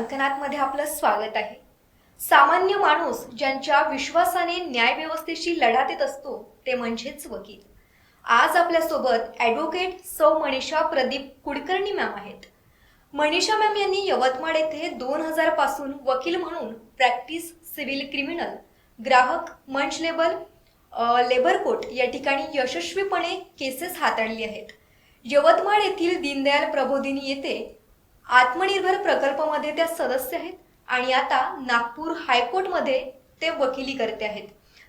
शंखनादमध्ये आपलं स्वागत आहे. सामान्य माणूस ज्यांच्या विश्वासाने न्यायव्यवस्थेशी लढा देत असतो ते म्हणजेच वकील. आज आपल्यासोबत ॲडव्होकेट सौ मनीषा प्रदीप कुलकर्णी मॅम आहेत. मनीषा मॅम यांनी यवतमाळ येथे 2000 पासून वकील म्हणून प्रॅक्टिस, सिव्हिल क्रिमिनल, ग्राहक, मंच लेबर कोर्ट या ठिकाणी यशस्वीपणे केसेस हाताळली आहेत. यवतमाळ येथील दीनदयाल प्रबोधिनी येथे आत्मनिर्भर प्रकल्पामध्ये त्या सदस्य आहेत आणि आता नागपूर हायकोर्टमध्ये ते वकिली करते आहेत.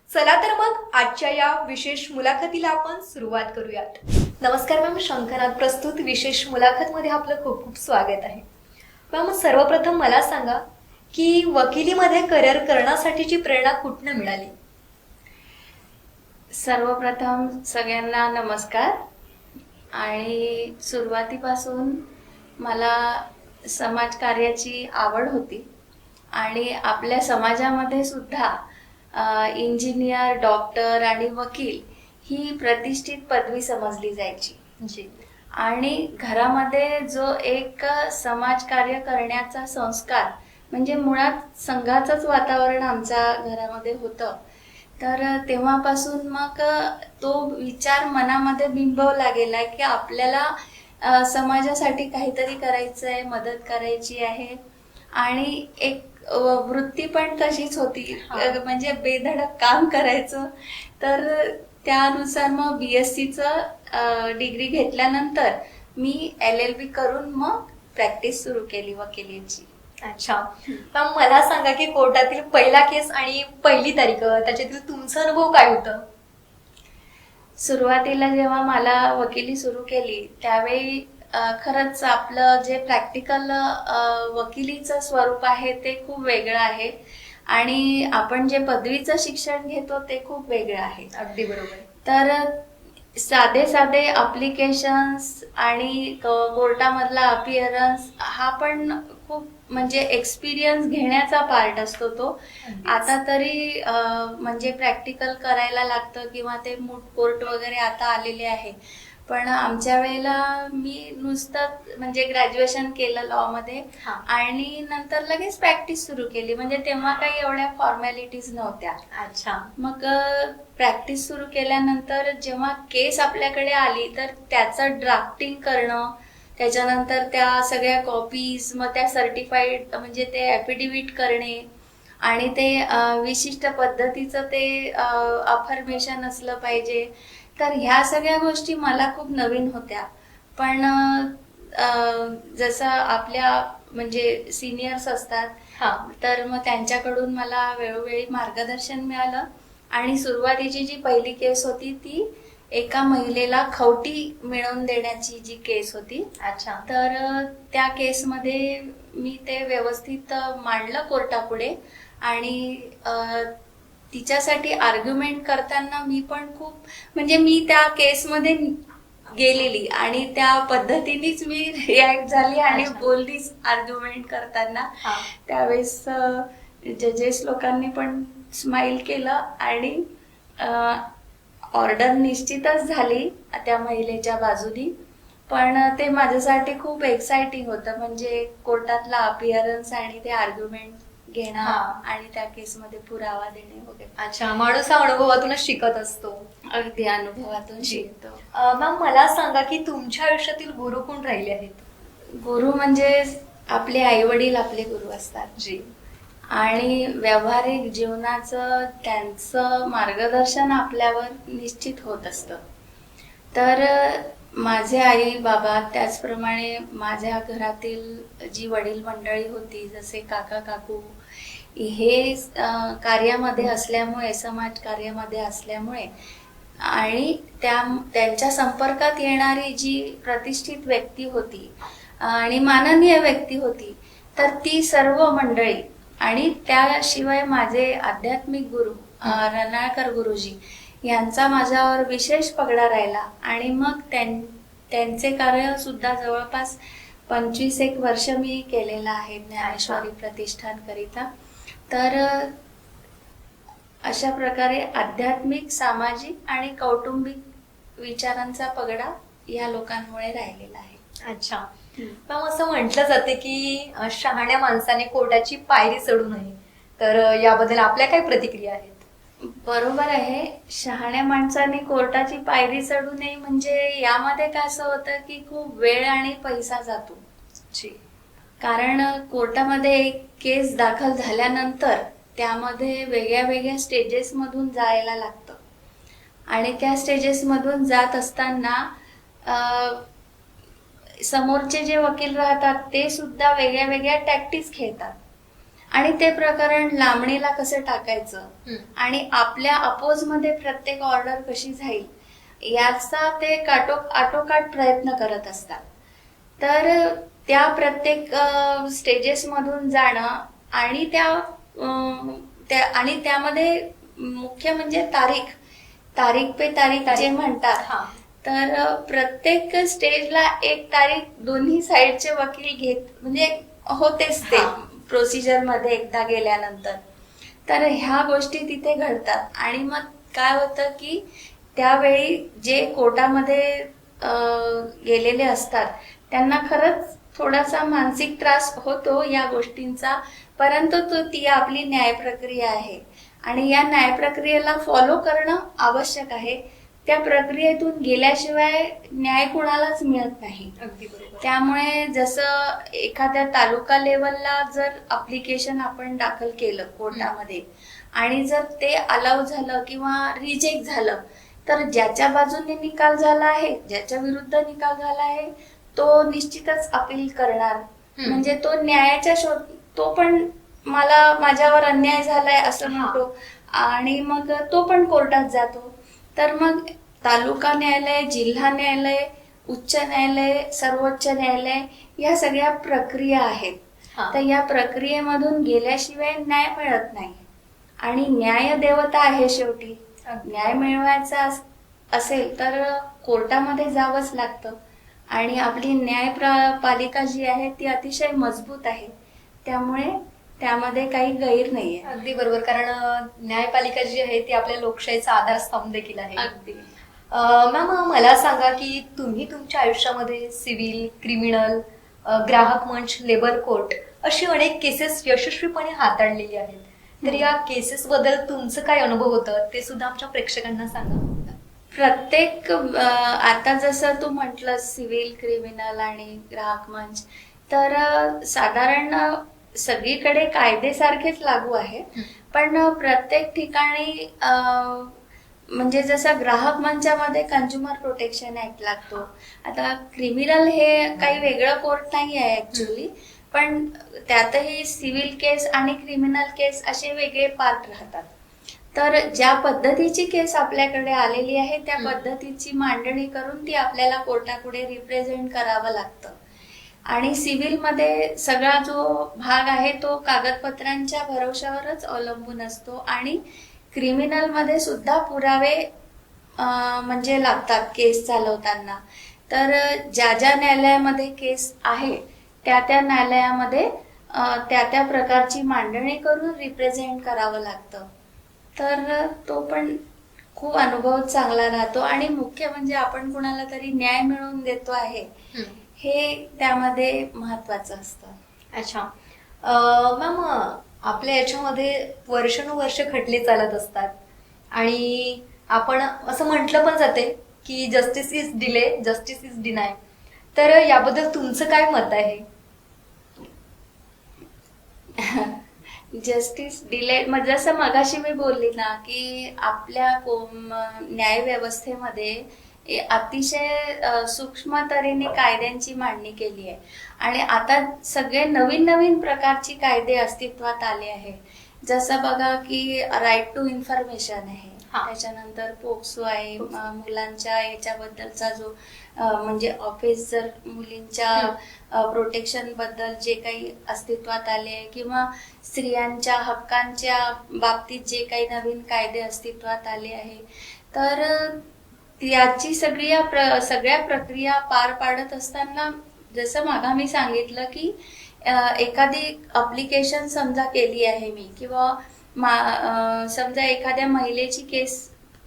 चला तर मग आजच्या या विशेष मुलाखतीला आपण सुरुवात करूयात. नमस्कार मॅम, शंखनाद प्रस्तुत विशेष मुलाखतमध्ये आपलं खूप खूप स्वागत आहे. मॅम, सर्वप्रथम मला सांगा की वकिलीमध्ये करिअर करण्यासाठीची प्रेरणा कुठनं मिळाली? सर्वप्रथम सगळ्यांना नमस्कार. आणि सुरुवातीपासून मला समाजकार्याची आवड होती आणि आपल्या समाजामध्ये सुद्धा इंजिनियर, डॉक्टर आणि वकील ही प्रतिष्ठित पदवी समजली जायची. जी. आणि घरामध्ये जो एक समाजकार्य करण्याचा संस्कार म्हणजे मुळात संघाचंच वातावरण आमच्या घरामध्ये होतं. तर तेव्हापासून मग तो विचार मनामध्ये बिंबवला गेला की आपल्याला समाजासाठी काहीतरी करायचं आहे, मदत करायची आहे. आणि एक वृत्ती पण तशीच होती, म्हणजे बेधडक काम करायचं. तर त्यानुसार मग BScचं डिग्री घेतल्यानंतर मी LLB करून मग प्रॅक्टिस सुरू केली वकिलीची. अच्छा मॅम, मला सांगा की कोर्टातील पहिला केस आणि पहिली तारीख त्याच्यातील तुमचा अनुभव काय होता? सुरुवातीला जेव्हा मला वकिली सुरू केली त्यावेळी खरंच आपलं जे प्रॅक्टिकल वकिलीचं स्वरूप आहे ते खूप वेगळं आहे आणि आपण जे पदवीचं शिक्षण घेतो ते खूप वेगळं आहे. अगदी बरोबर. तर साधे अप्लिकेशन्स आणि कोर्टामधला अपिअरन्स हा पण खूप म्हणजे एक्सपिरियन्स घेण्याचा पार्ट असतो तो. आता तरी म्हणजे प्रॅक्टिकल करायला लागतं किंवा ते मूट कोर्ट वगैरे आता आलेले आहे. पण आमच्या वेळेला मी नुसतं म्हणजे ग्रॅज्युएशन केलं लॉ मध्ये आणि नंतर लगेच प्रॅक्टिस सुरू केली. म्हणजे तेव्हा काही एवढ्या फॉर्मॅलिटीज नव्हत्या. अच्छा. मग प्रॅक्टिस सुरू केल्यानंतर जेव्हा केस आपल्याकडे आली तर त्याचं ड्राफ्टिंग करणं, त्याच्यानंतर त्या सगळ्या कॉपीज, मग त्या सर्टिफाईड म्हणजे ते ॲफिडेव्हिट करणे आणि ते विशिष्ट पद्धतीचं ते अफर्मेशन असलं पाहिजे. तर ह्या सगळ्या गोष्टी मला खूप नवीन होत्या. पण जसं आपल्या म्हणजे सिनियर्स असतात तर मग त्यांच्याकडून मला वेळोवेळी मार्गदर्शन मिळालं. आणि सुरुवातीची जी पहिली केस होती ती एका महिलेला खवटी मिळवून देण्याची जी केस होती. अच्छा. तर त्या केसमध्ये मी ते व्यवस्थित मांडलं कोर्टापुढे आणि तिच्यासाठी आर्ग्युमेंट करताना मी पण खूप म्हणजे मी त्या केसमध्ये गेलेली आणि त्या पद्धतीनेच मी रिॲक्ट झाली आणि बोललीच आर्ग्युमेंट करताना. त्यावेळेस जजेस लोकांनी पण स्माइल केलं आणि ऑर्डर निश्चितच झाली त्या महिलेच्या बाजूनी. पण ते माझ्यासाठी खूप एक्साइटिंग होतं, म्हणजे कोर्टातला अपिअरन्स आणि ते आर्ग्युमेंट घेणं आणि त्या केसमध्ये पुरावा देणे वगैरे. अच्छा, माणूस हा अनुभवातूनच शिकत असतो. अगदी अनुभवातून शिकतो. मॅम, मला सांगा की तुमच्या आयुष्यातील गुरु कोण राहिले आहेत? गुरु म्हणजे आपले आई वडील आपले गुरु असतात. जी. आणि व्यावहारिक जीवनाचं त्यांचं मार्गदर्शन आपल्यावर निश्चित होत असतं. तर माझे आई बाबा, त्याचप्रमाणे माझ्या घरातील जी वडील मंडळी होती जसे काका काकू, हे कार्यामध्ये असल्यामुळे, समाज कार्यामध्ये असल्यामुळे आणि त्यांच्या संपर्कात येणारी जी प्रतिष्ठित व्यक्ती होती आणि माननीय व्यक्ती होती तर ती सर्व मंडळी आणि त्याशिवाय माझे आध्यात्मिक गुरु रनाळकर गुरुजी यांचा माझ्यावर विशेष पगडा राहिला. आणि मग त्यांचे कार्य सुद्धा जवळपास 25 वर्ष मी केलेलं आहे ज्ञानेश्वरी प्रतिष्ठान करिता. तर अशा प्रकारे आध्यात्मिक, सामाजिक आणि कौटुंबिक विचारांचा पगडा या लोकांमुळे राहिलेला आहे. अच्छा. मग असं म्हटलं जाते की शहाण्या माणसाने कोर्टाची पायरी चढू नये, तर याबद्दल आपल्या काय प्रतिक्रिया आहेत? बरोबर आहे. शहाण्या माणसाने कोर्टाची पायरी चढू नये म्हणजे यामध्ये काय असं होतं की खूप वेळ आणि पैसा जातो. कारण कोर्टामध्ये एक केस दाखल झाल्यानंतर त्यामध्ये वेगळ्या वेगळ्या स्टेजेस मधून जायला लागतं आणि त्या स्टेजेस मधून जात असताना समोरचे जे वकील राहतात ते सुद्धा वेगळ्या वेगळ्या टॅक्टिक्स खेळतात आणि ते प्रकरण लांबणीला कसं टाकायचं आणि आपल्या अपोज मध्ये प्रत्येक ऑर्डर कशी जाईल याचा ते आटोकाट प्रयत्न करत असतात. तर त्या प्रत्येक स्टेजेस मधून जाणं आणि आणि त्यामध्ये मुख्य म्हणजे तारीख पे तारीख जे म्हणतात. तर प्रत्येक स्टेजला एक तारीख दोन्ही साइडचे वकील घेत म्हणजे होतेच ते प्रोसिजर मध्ये एकदा गेल्यानंतर. तर ह्या गोष्टी तिथे घडतात आणि मग काय होतं की त्यावेळी जे कोर्टामध्ये गेलेले असतात त्यांना खरंच थोडासा मानसिक त्रास होतो या गोष्टींचा, परंतु ती आपली न्याय प्रक्रिया आहे आणि या न्याय प्रक्रियेला फॉलो करणं आवश्यक आहे. त्या प्रक्रियेतून गेल्याशिवाय न्याय कुणालाच मिळत नाही. अगदी बरोबर. त्यामुळे जसं एखाद्या तालुका लेवलला जर अप्लिकेशन आपण दाखल केलं कोर्टामध्ये आणि जर ते अलाउ झालं किंवा रिजेक्ट झालं तर ज्याच्या बाजूने निकाल झाला आहे, ज्याच्या विरुद्ध निकाल झाला आहे तो निश्चितच अपील करणार. म्हणजे तो न्यायाच्या तो पण माझ्यावर अन्याय झालाय असं म्हणतो आणि मग तो पण कोर्टात जातो. तर मग तालुका न्यायालय, जिल्हा न्यायालय, उच्च न्यायालय, सर्वोच्च न्यायालय या सगळ्या प्रक्रिया आहेत. तर या प्रक्रियेमधून गेल्याशिवाय न्याय मिळत नाही आणि न्याय देवता आहे शेवटी. न्याय मिळवायचा असेल तर कोर्टामध्ये जावंच लागतं आणि आपली न्यायपालिका जी आहे ती अतिशय मजबूत आहे, त्यामुळे त्यामध्ये काही गैर नाहीये. अगदी बरोबर, कारण न्यायपालिका जी आहे ती आपल्या लोकशाहीचा आधारस्तंभ देखील आहे. अगदी. मॅम, मला सांगा की तुम्ही तुमच्या आयुष्यामध्ये सिव्हिल, क्रिमिनल, ग्राहक मंच, लेबर कोर्ट अशी अनेक केसेस यशस्वीपणे हाताळलेली आहेत. तर या केसेस बद्दल तुमचं काय अनुभव होतं ते सुद्धा आमच्या प्रेक्षकांना सांगा. प्रत्येक आता जसं तू म्हटलं सिव्हिल, क्रिमिनल आणि ग्राहक मंच, तर साधारण सगळीकडे कायदे सारखेच लागू आहे, पण प्रत्येक ठिकाणी म्हणजे जसं ग्राहक मंचामध्ये कंझ्युमर प्रोटेक्शन ऍक्ट लागतो. आता क्रिमिनल हे काही वेगळं कोर्ट नाही आहे ऍक्च्युअली, पण त्यातही सिव्हिल केस आणि क्रिमिनल केस असे वेगळे पार्ट राहतात. तर ज्या पद्धतीची केस आपल्याकडे आलेली आहे त्या पद्धतीची मांडणी करून ती आपल्याला कोर्टापुढे रिप्रेझेंट करावं लागतं. आणि सिव्हिल मध्ये सगळा जो भाग आहे तो कागदपत्रांच्या भरोशावरच अवलंबून असतो आणि क्रिमिनल मध्ये सुद्धा पुरावे म्हणजे लागतात केस चालवताना. तर ज्या न्यायालयामध्ये केस आहे त्या न्यायालयामध्ये त्या प्रकारची मांडणी करून रिप्रेझेंट करावं लागतं. तर तो पण खूप अनुभव चांगला राहतो आणि मुख्य म्हणजे आपण कुणाला तरी न्याय मिळवून देतो आहे हे त्यामध्ये महत्वाचं असतं. अच्छा मॅम, आपल्या याच्यामध्ये वर्षानुवर्ष खटले चालत असतात आणि आपण असं म्हटलं पण जाते की justice is delay, justice is deny. तर याबद्दल तुमचं काय मत आहे? जस्टिस डिले जसं मगाशी मी बोलली ना की आपल्या न्याय व्यवस्थेमध्ये अतिशय सूक्ष्म तऱ्हेने कायद्यांची मांडणी केली आहे आणि आता सगळे नवीन नवीन प्रकारची कायदे अस्तित्वात आले आहे. जसं बघा की राईट टू इन्फॉर्मेशन आहे, त्याच्यानंतर पोक्सो आहे, मुलांच्या याच्याबद्दलचा जो म्हणजे ऑफिस जर मुलींच्या प्रोटेक्शन बद्दल जे काही अस्तित्वात आले किंवा स्त्रियांच्या हक्कांच्या बाबतीत जे काही नवीन कायदे अस्तित्वात आले आहे, तर याची सगळ्या प्रक्रिया पार पाडत असताना जसं मागा मी सांगितलं की एखादी अप्लिकेशन समजा केली आहे मी किंवा समजा एखाद्या महिलेची केस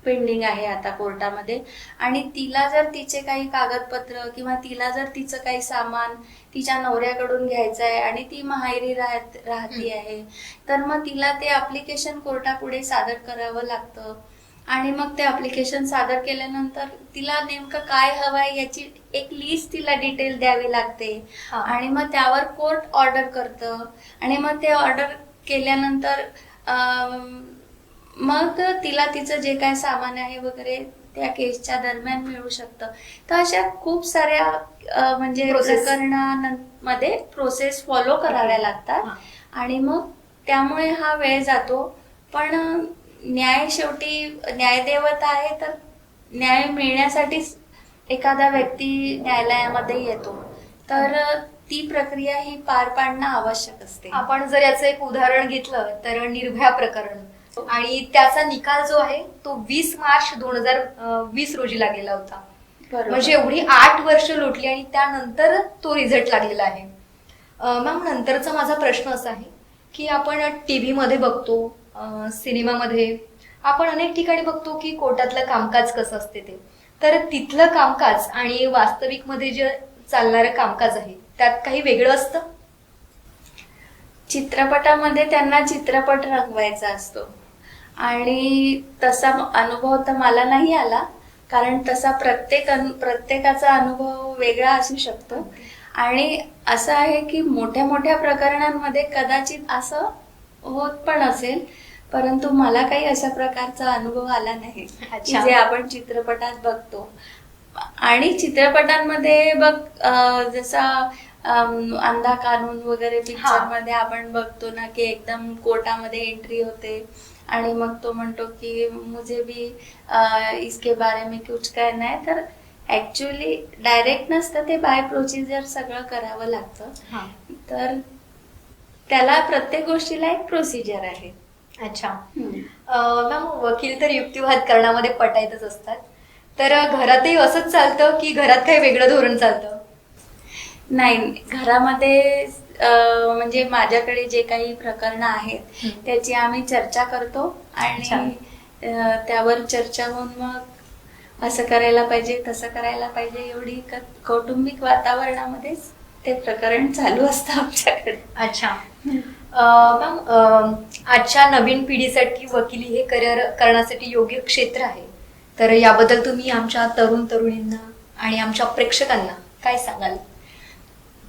पेंडिंग आहे आता कोर्टामध्ये, आणि तिला जर तिचे काही कागदपत्र किंवा तिला जर तिचं काही सामान तिच्या नवऱ्याकडून घ्यायचं आहे आणि ती माहेरी राहती आहे, तर मग तिला ते अप्लिकेशन कोर्टापुढे सादर करावं लागतं. आणि मग ते अप्लिकेशन सादर केल्यानंतर तिला नेमकं काय हवंय याची एक लिस्ट तिला डिटेल द्यावी लागते. हा. आणि मग त्यावर कोर्ट ऑर्डर करतं आणि मग ते ऑर्डर केल्यानंतर मग तिला तिचं जे काय सामान आहे वगैरे त्या केसच्या दरम्यान मिळू शकतं. तर अशा खूप साऱ्या म्हणजे Process. प्रकरणांमध्ये प्रोसेस फॉलो कराव्या लागतात. हा. आणि मग त्यामुळे हा वेळ जातो. पण न्याय शेवटी न्यायदेवता आहे, तर न्याय मिळण्यासाठीच एखादा व्यक्ती न्यायालयामध्ये येतो. तर ती प्रक्रिया ही पार पाडणं आवश्यक असते. आपण जर याचं एक उदाहरण घेतलं तर निर्भया प्रकरण, आणि त्याचा निकाल जो आहे तो 20 मार्च 2020 रोजी लागलेला होता. बरोबर. म्हणजे एवढी 8 वर्ष लोटली आणि त्यानंतर तो रिझल्ट लागलेला आहे. मॅम, नंतरचा माझा प्रश्न असा आहे की आपण टीव्ही मध्ये बघतो, सिनेमामध्ये आपण अनेक ठिकाणी बघतो की कोर्टातलं कामकाज कसं असते ते. तर तिथलं कामकाज आणि वास्तविक मध्ये जे चालणारं कामकाज आहे त्यात काही वेगळं असतं? चित्रपटामध्ये त्यांना चित्रपट रंगवायचा असतो आणि तसा अनुभव तर मला नाही आला, कारण तसा प्रत्येकाचा अनुभव वेगळा असू शकतो. आणि असं आहे की मोठ्या मोठ्या प्रकरणांमध्ये कदाचित असं होत पण असेल, परंतु मला काही अशा प्रकारचा अनुभव आला नाही की अच्छा. जे आपण चित्रपटात बघतो. आणि चित्रपटांमध्ये बघ जसा अंधा कानून वगैरे पिक्चर मध्ये आपण बघतो ना की एकदम कोर्टामध्ये एंट्री होते आणि मग तो म्हणतो की मुझे भी इसके बारे में कुछ कहना है. तर ऍक्च्युअली डायरेक्ट नसतं ते, बाय प्रोसिजर सगळं करावं लागतं. तर त्याला प्रत्येक गोष्टीला एक प्रोसिजर आहे. अच्छा. मॅम, वकील तर युक्तिवाद करण्यामध्ये पटायतच असतात, तर घरातही असंच चालतं की घरात काही वेगळं धोरण चालतं? नाही, घरामध्ये म्हणजे माझ्याकडे जे काही प्रकरणं आहेत त्याची आम्ही चर्चा करतो आणि त्यावर चर्चा होऊन मग असं करायला पाहिजे तसं करायला पाहिजे एवढी कौटुंबिक वातावरणामध्येच ते प्रकरण चालू असतं आमच्याकडे. अच्छा. मॅम, आजच्या नवीन पिढीसाठी वकिली हे करिअर करण्यासाठी योग्य क्षेत्र आहे, तर याबद्दल तुम्ही आमच्या तरुण तरुणींना आणि आमच्या प्रेक्षकांना काय सांगाल?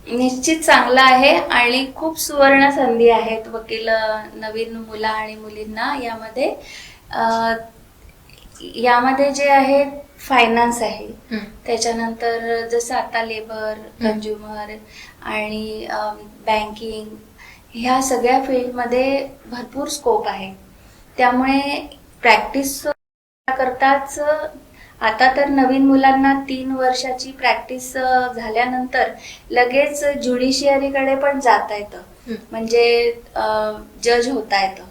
निश्चित चांगला आहे आणि खूप सुवर्ण संधी आहेत वकील नवीन मुला आणि मुलींना. यामध्ये जे आहे फायनान्स आहे, त्याच्यानंतर जसं आता लेबर, कंझ्युमर आणि बँकिंग ह्या सगळ्या फील्डमध्ये भरपूर स्कोप आहे. त्यामुळे प्रॅक्टिस करताच आता तर नवीन मुलांना 3 वर्षाची प्रॅक्टिस झाल्यानंतर लगेच ज्युडिशियरीकडे पण जाता येतं, म्हणजे जज होता येतं.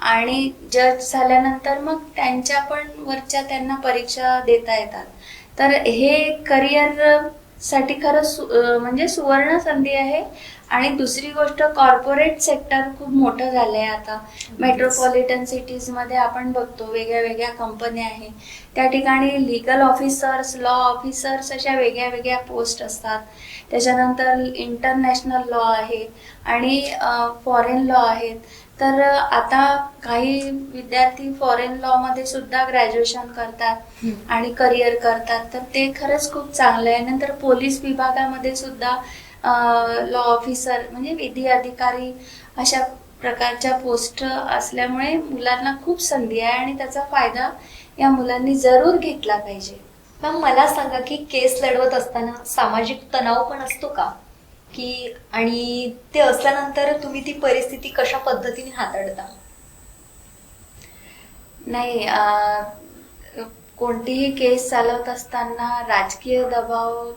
आणि जज झाल्यानंतर मग त्यांच्या पण वरच्या त्यांना परीक्षा देता येतात. तर हे करिअर साठी खरं म्हणजे सुवर्ण संधी आहे. आणि दुसरी गोष्ट, कॉर्पोरेट सेक्टर खूप मोठं झालंय आता. मेट्रोपॉलिटन सिटीज मध्ये आपण बघतो वेगळ्या वेगळ्या कंपन्या आहेत, त्या ठिकाणी लीगल ऑफिसर्स, लॉ ऑफिसर्स अशा वेगळ्या वेगळ्या पोस्ट असतात. त्याच्यानंतर इंटरनॅशनल लॉ आहे आणि फॉरेन लॉ आहेत. तर आता काही विद्यार्थी फॉरेन लॉ मध्ये सुद्धा ग्रॅज्युएशन करतात आणि करिअर करतात. तर ते खरंच खूप चांगलं आहे. नंतर पोलीस विभागामध्ये सुद्धा लॉ ऑफिसर म्हणजे विधी अधिकारी अशा प्रकारच्या पोस्ट असल्यामुळे मुलांना खूप संधी आहे आणि त्याचा फायदा या मुलांनी जरूर घेतला पाहिजे. मॅम, मला सांगा की केस लढवत असताना सामाजिक तणाव पण असतो का, की आणि ते असल्यानंतर तुम्ही ती परिस्थिती कशा पद्धतीने हाताळता? नाही, कोणतीही केस चालवत असताना राजकीय दबाव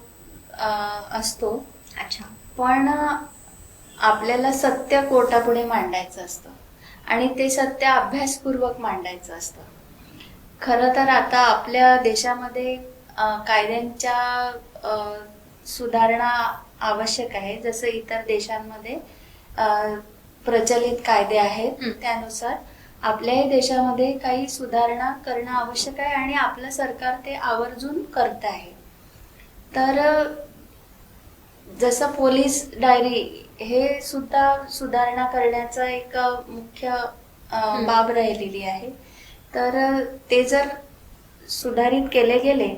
असतो. अच्छा. पण आपल्याला सत्य कोर्टापुढे मांडायचं असतं आणि ते सत्य अभ्यासपूर्वक मांडायचं असतं. खरं तर आता आपल्या देशामध्ये कायद्यांच्या सुधारणा आवश्यक आहे. जसं इतर देशांमध्ये प्रचलित कायदे आहेत त्यानुसार आपल्याही देशामध्ये काही सुधारणा करणं आवश्यक आहे आणि आपलं सरकार ते आवर्जून करत आहे. तर जसं पोलीस डायरी हे सुद्धा सुधारणा करण्याचा एक मुख्य बाब राहिलेली आहे. तर ते जर सुधारित केले गेले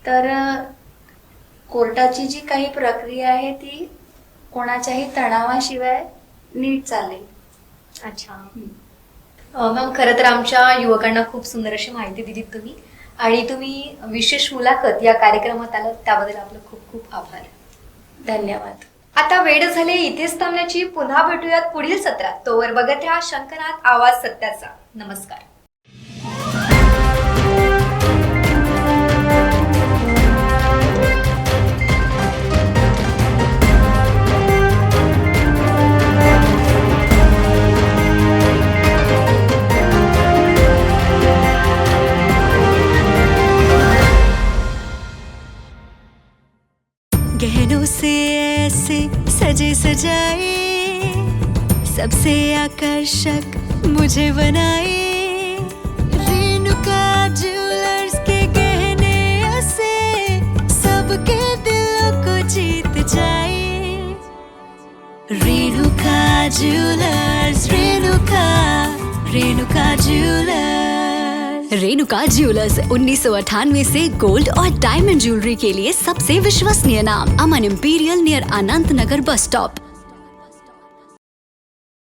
तर कोर्टाची जी काही प्रक्रिया आहे ती कोणाच्याही तणावाशिवाय नीट चालेल. अच्छा मॅम, खरं तर आमच्या युवकांना खूप सुंदर अशी माहिती दिली तुम्ही, आणि तुम्ही विशेष मुलाखत या कार्यक्रमात आलात त्याबद्दल आपलं खूप खूप आभार. धन्यवाद. आता वेळ झाली इथेच थांबण्याची. पुन्हा भेटूयात पुढील सत्रात. तोवर बघत राहा शंखनाद, आवाज सत्याचा. नमस्कार. गहनों से ऐसे सजे सजाए, सबसे आकर्षक मुझे बनाए। रेणुका ज्वेलर्स के गहने ऐसे सबके दिलों को जीत जाए। Renuka jewellers, Renuka jewellers. Renuka jewellers 1998 से गोल्ड और डायमंड ज्वेलरी के लिए सबसे विश्वसनीय नाम। अमन इंपीरियल नियर अनंत नगर बस स्टॉप।